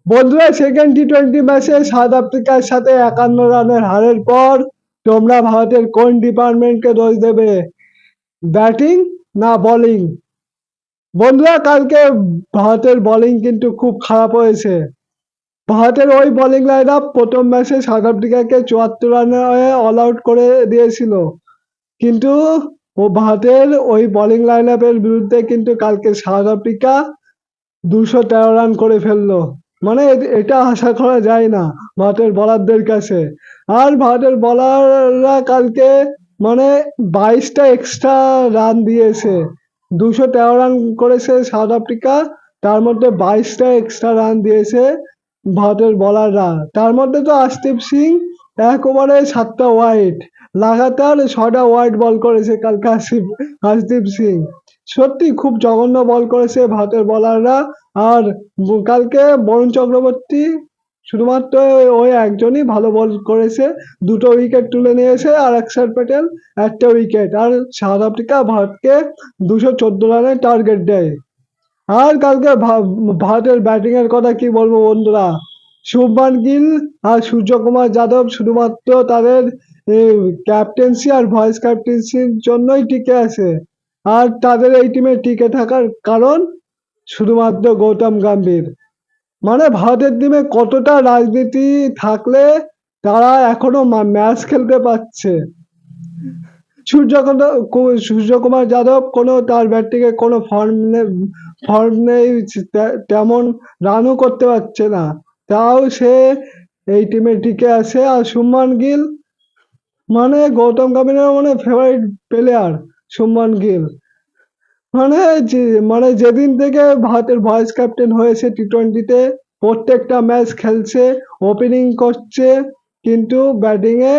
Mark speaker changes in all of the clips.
Speaker 1: বন্ধুরা, সেকেন্ড টি-20 ম্যাচে সাউথ আফ্রিকার সাথে ৫১ রানের হারের পর তোমরা ভারতের কোন ডিপার্টমেন্টকে দোষ দেবে, ব্যাটিং না বোলিং? বন্ধুরা, কালকে ভারতের বোলিং কিন্তু খুব খারাপ হয়েছে। ভারতের ওই বোলিং লাইন আপ প্রথম ম্যাচে সাউথ আফ্রিকাকে ৭৪ রানে অল আউট করে দিয়েছিল, কিন্তু ভারতের ওই বোলিং লাইন আপের বিরুদ্ধে কিন্তু কালকে সাউথ আফ্রিকা ২১৩ রান করে ফেললো। মানে এটা আশা করা যায় না ভারতের বোলারদের কাছে। আর ভারতের বোলাররা কালকে মানে ২২টা এক্সট্রা রান দিয়েছে। ২১৩ রান করেছে সাউথ আফ্রিকা, তার মধ্যে ২২টা এক্সট্রা রান দিয়েছে ভারতের বোলাররা। তার মধ্যে তো আশদীপ সিং ১ ওভারে ৭টা ওয়াইড, লাগাতার ৬টা ওয়াইড বল করেছে কালকে আশদীপ সিং। সত্যি খুব জঘন্য বল করেছে ভারতের বোলাররা। আর কালকে বরুণ চক্রবর্তী শুধুমাত্র ওই একজনই ভালো বল করেছে, ২টো উইকেট তুলে নিয়েছে, আর অক্ষর প্যাটেল ১টা উইকেট। আর সাউথ আফ্রিকা ভারতকে ২১৪ রানের টার্গেট দেয়। আর কালকে ভারতের ব্যাটিং এর কথা কি বলবো বন্ধুরা, শুভমান গিল আর সূর্যকুমার যাদব শুধুমাত্র তাদের ক্যাপ্টেন্সি আর ভয়েস ক্যাপ্টেন্সির জন্যই টিকে আছে। আর তাদের এই টিমে টিকে থাকার কারণ শুধুমাত্র গৌতম গম্ভীর। মানে ভারতের টিমে কতটা রাজনীতি থাকলে তারা এখনো ম্যাচ খেলতে পারছে। সূর্যকুমার যাদব কোনো তার ব্যাটিংয়ে কোনো ফর্ম নেই, তেমন রানও করতে পারছে না, তাও সে এই টিমে টিকে আছে। আর শুভমান গিল মানে গৌতম গম্ভীরের মানে ফেভারিট প্লেয়ার শুভমান গিল। মানে মানে যেদিন থেকে ভারতের ভাইস ক্যাপ্টেন হয়েছে টি-20তে প্রত্যেকটা ম্যাচ খেলছে, ওপেনিং করছে, কিন্তু ব্যাটিংয়ে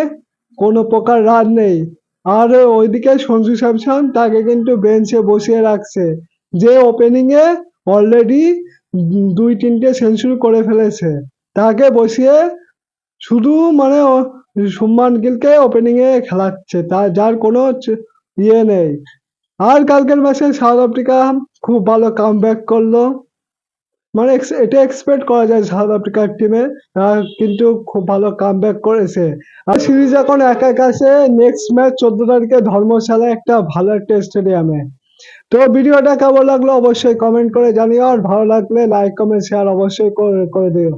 Speaker 1: কোনো প্রকার রান নেই। আর ওইদিকে সঞ্জু স্যামসন তাকে কিন্তু বেঞ্চে বসিয়ে রাখছে, যে ওপেনিংয়ে অলরেডি ২-৩টে সেঞ্চুরি করে ফেলেছে, তাকে বসিয়ে শুধু মানে শুভমান গিলকে ওপেনিংয়ে খেলাচ্ছে, যার কোনো ইয়ে নেই। আর কালকের ম্যাচে সাউথ আফ্রিকা খুব ভালো কামব্যাক করলো। মানে এটা এক্সপেক্ট করা যায় সাউথ আফ্রিকার টিমে, কিন্তু খুব ভালো কামব্যাক করেছে। আর সিরিজ এখন ১-১ আছে। নেক্সট ম্যাচ ১৪ তারিখে ধর্মশালায় একটা ভালো একটা স্টেডিয়ামে। তো ভিডিওটা কেমন লাগলো অবশ্যই কমেন্ট করে জানিও, আর ভালো লাগলে লাইক কমেন্ট শেয়ার অবশ্যই করে দিও।